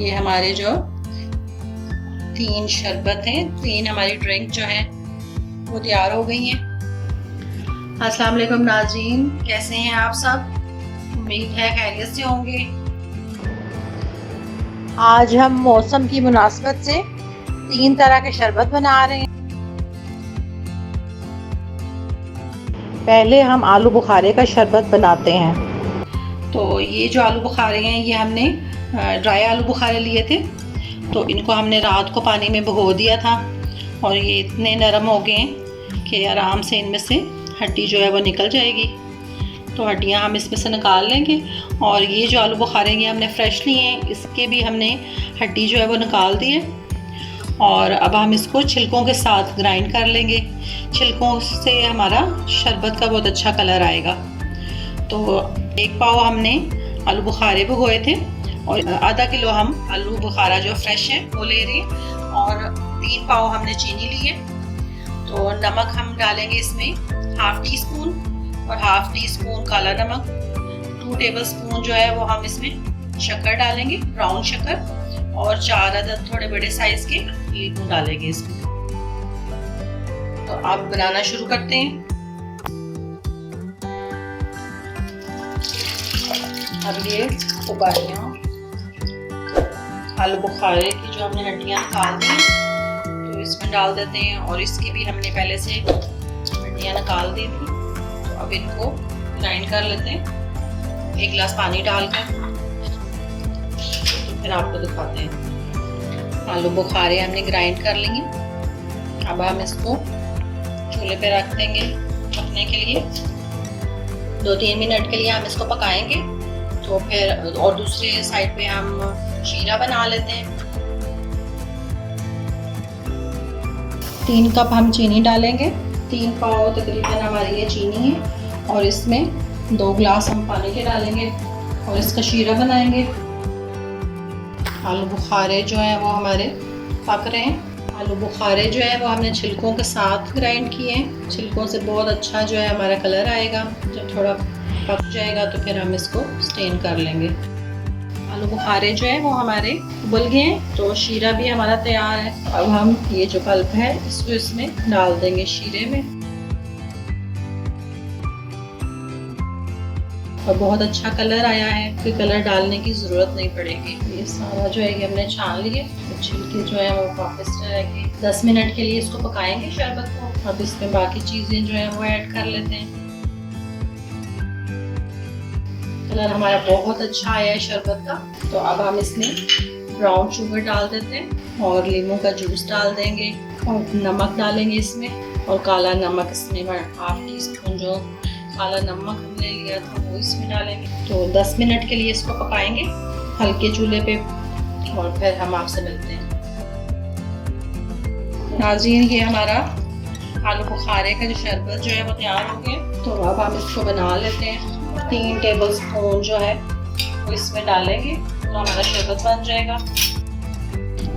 ये हमारे जो 3 शरबत हैं, 3 हमारी ड्रिंक जो है वो तैयार हो गई हैं। अस्सलाम वालेकुम नाज़रीन, कैसे हैं आप सब? उम्मीद है खैरियत से होंगे। आज हम मौसम की मुनासबत से 3 तरह के शरबत बना रहे हैं। पहले हम आलू बुखारे का शरबत बनाते हैं। तो ये जो आलू बुखारे हैं ये हमने ड्राई आलू बुखारे लिए थे, तो इनको हमने रात को पानी में भिगो दिया था और ये इतने नरम हो गए हैं कि आराम से इनमें से हड्डी जो है वो निकल जाएगी। तो हड्डियाँ हम इसमें से निकाल लेंगे। और ये जो आलू बुखारे ये हमने फ्रेश लिए हैं, इसके भी हमने हड्डी जो है वो निकाल दी है। और अब हम इसको छिलकों के साथ ग्राइंड कर लेंगे। छिलकों से हमारा शरबत का बहुत अच्छा कलर आएगा। तो 1 पाव हमने आलू बुखारे भिगोए थे और आधा किलो हम आलू बुखारा जो फ्रेश है वो ले रहे हैं। और 3 पाव हमने चीनी ली है। तो नमक हम डालेंगे इसमें ½ टी स्पून और ½ टी स्पून काला नमक। 2 टेबल स्पून जो है वो हम इसमें शक्कर डालेंगे, ब्राउन शक्कर। और 4 अदद थोड़े बड़े साइज के नींबू डालेंगे इसमें। तो अब बनाना शुरू करते हैं। अब ये उबालियाँ आलू बुखारे की जो हमने हड्डियाँ निकाल दी तो इसमें डाल देते हैं। और इसकी भी हमने पहले से हड्डियाँ निकाल दी थी, तो अब इनको ग्राइंड कर लेते हैं 1 गिलास पानी डालकर। फिर आपको दिखाते हैं। आलू बुखारे हमने ग्राइंड कर लेंगे। अब हम इसको चूल्हे पे रख देंगे पकने के लिए। 2-3 मिनट के लिए हम इसको पकाएंगे। तो फिर और दूसरे साइड पे हम शीरा बना लेते हैं। 3 कप हम चीनी डालेंगे। 3 पाव तकरीबन हमारी ये चीनी है। और इसमें 2 गिलास हम पानी के डालेंगे और इसका शीरा बनाएंगे। आलू बुखारे जो हैं वो हमारे पक रहे हैं। आलू बुखारे जो है वो हमने छिलकों के साथ ग्राइंड किए हैं। छिलकों से बहुत अच्छा जो है हमारा कलर आएगा। जब थोड़ा पक जाएगा तो फिर हम इसको स्टेन कर लेंगे। आलू बुखारे जो है वो हमारे उबल गए हैं, तो शीरा भी हमारा तैयार है। अब हम ये जो पल्प है इसको इसमें डाल देंगे शीरे में। और बहुत अच्छा कलर आया है, कोई कलर डालने की ज़रूरत नहीं पड़ेगी। ये सारा जो है ये हमने छान लिए। तो छिलके जो है वो वापस रहेंगे। 10 मिनट के लिए इसको पकाएंगे शरबत को। अब इसमें बाकी चीज़ें जो है वो ऐड कर लेते हैं। कलर हमारा बहुत अच्छा आया है शरबत का। तो अब हम इसमें ब्राउन शुगर डाल देते हैं और नींबू का जूस डाल देंगे और नमक डालेंगे इसमें। और काला नमक इसमें ½ टी स्पून जो काला नमक हमने लिया था वो इसमें डालेंगे। तो 10 मिनट के लिए इसको पकाएंगे हल्के चूल्हे पे और फिर हम आपसे मिलते हैं। नाज़रीन, ये हमारा आलू बुखारे का जो शरबत जो है वो तैयार हो गया। तो अब हम इसको बना लेते हैं। 3 टेबल स्पून जो है वो इसमें डालेंगे तो हमारा शरबत बन जाएगा।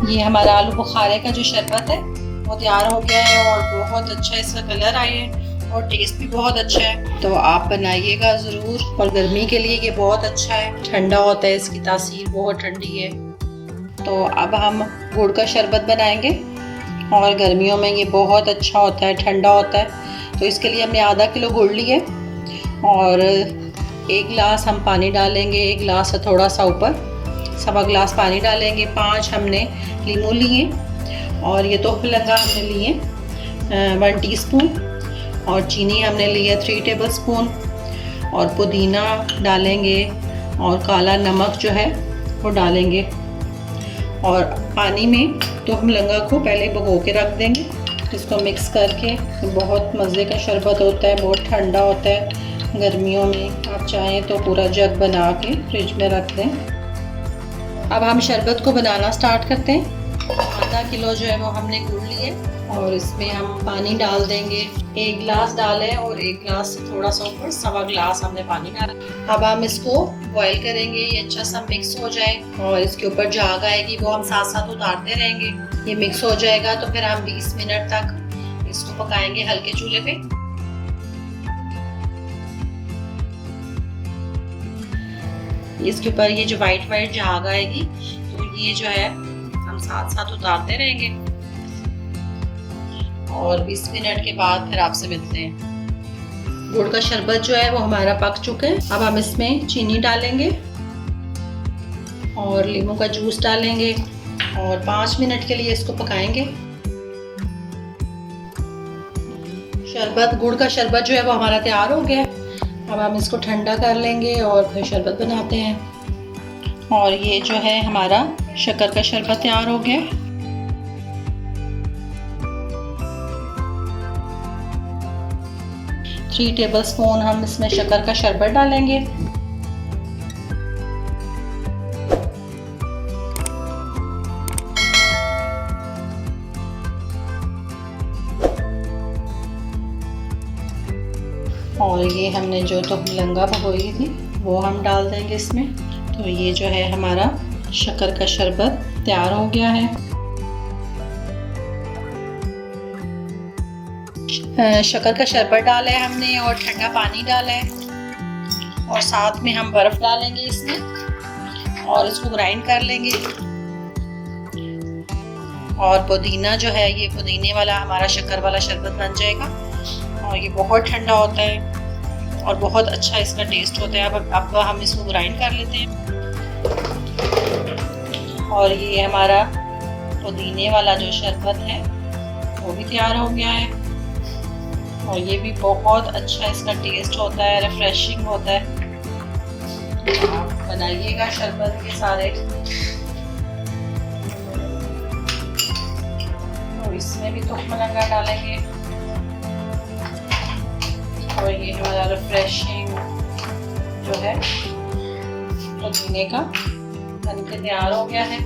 ये हमारा आलू बुखारे का जो शरबत है वो तैयार हो गया है और बहुत अच्छा इसका कलर आया है और टेस्ट भी बहुत अच्छा है। तो आप बनाइएगा ज़रूर। और गर्मी के लिए ये बहुत अच्छा है, ठंडा होता है, इसकी तासीर बहुत ठंडी है। तो अब हम गुड़ का शरबत बनाएंगे और गर्मियों में ये बहुत अच्छा होता है, ठंडा होता है। तो इसके लिए हमने ½ किलो गुड़ लिए और 1 गिलास हम पानी डालेंगे। 1 गिलास से थोड़ा सा ऊपर 1.25 गिलास पानी डालेंगे। 5 हमने नींबू लिए और ये तोहफ़ लगा हमने लिए 1 टीस्पून। और चीनी हमने ली है 3 टेबल स्पून। और पुदीना डालेंगे और काला नमक जो है वो डालेंगे। और पानी में तो हम लंगा को पहले भिगो के रख देंगे। इसको मिक्स करके बहुत मज़े का शरबत होता है, बहुत ठंडा होता है गर्मियों में। आप चाहें तो पूरा जग बना के फ्रिज में रख दें। अब हम शरबत को बनाना स्टार्ट करते हैं। ½ किलो जो है वो हमने गुड़ लिए और इसमें हम पानी डाल देंगे। 1 गिलास डालें और 1 गिलास से थोड़ा सा ऊपर 1.25 गिलास हमने पानी डाला। अब हम इसको बॉईल करेंगे, ये अच्छा सा मिक्स हो जाए और इसके ऊपर झाग आएगी वो हम साथ साथ उतारते रहेंगे। ये मिक्स हो जाएगा तो फिर हम 20 मिनट तक इसको पकाएंगे हल्के चूल्हे पे। इसके ऊपर ये जो वाइट झाग आएगी तो ये जो है हम साथ साथ उतारते रहेंगे और 20 मिनट के बाद फिर आपसे मिलते हैं। गुड़ का शरबत जो है वो हमारा पक चुका है। अब हम इसमें चीनी डालेंगे और नींबू का जूस डालेंगे और 5 मिनट के लिए इसको पकाएंगे। शरबत, गुड़ का शरबत जो है वो हमारा तैयार हो गया है। अब हम इसको ठंडा कर लेंगे और फिर शरबत बनाते हैं। और ये जो है हमारा शक्कर का शरबत तैयार हो गया है। थ्री टेबलस्पून हम इसमें शक्कर का शरबत डालेंगे। और ये हमने जो तो लंगा भगोई थी वो हम डाल देंगे इसमें। तो ये जो है हमारा शक्कर का शरबत तैयार हो गया है। शक्कर का शरबत डाला है हमने और ठंडा पानी डाला है और साथ में हम बर्फ़ डालेंगे इसमें और इसको ग्राइंड कर लेंगे। और पुदीना जो है, ये पुदीने वाला हमारा शक्कर वाला शरबत बन जाएगा। और ये बहुत ठंडा होता है और बहुत अच्छा इसका टेस्ट होता है। अब हम इसको ग्राइंड कर लेते हैं। और ये हमारा पुदीने वाला जो शरबत है वो भी तैयार हो गया है। और ये भी बहुत अच्छा इसका टेस्ट होता है, रिफ्रेशिंग होता है। आप बनाइएगा शरबत के सारे। और इसमें भी तुखमलंगा डालेंगे और ये हमारा रिफ्रेशिंग जो है पुदीने का बनके तैयार हो गया है।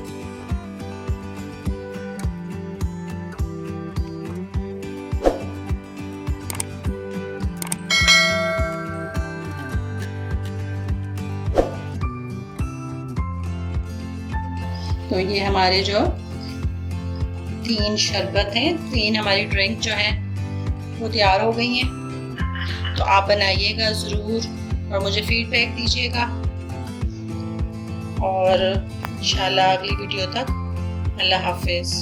तो ये हमारे जो 3 शरबत हैं, 3 हमारी ड्रिंक जो है वो तैयार हो गई हैं। तो आप बनाइएगा ज़रूर और मुझे फीडबैक दीजिएगा। और इंशाल्लाह अगली वीडियो तक अल्लाह हाफिज़।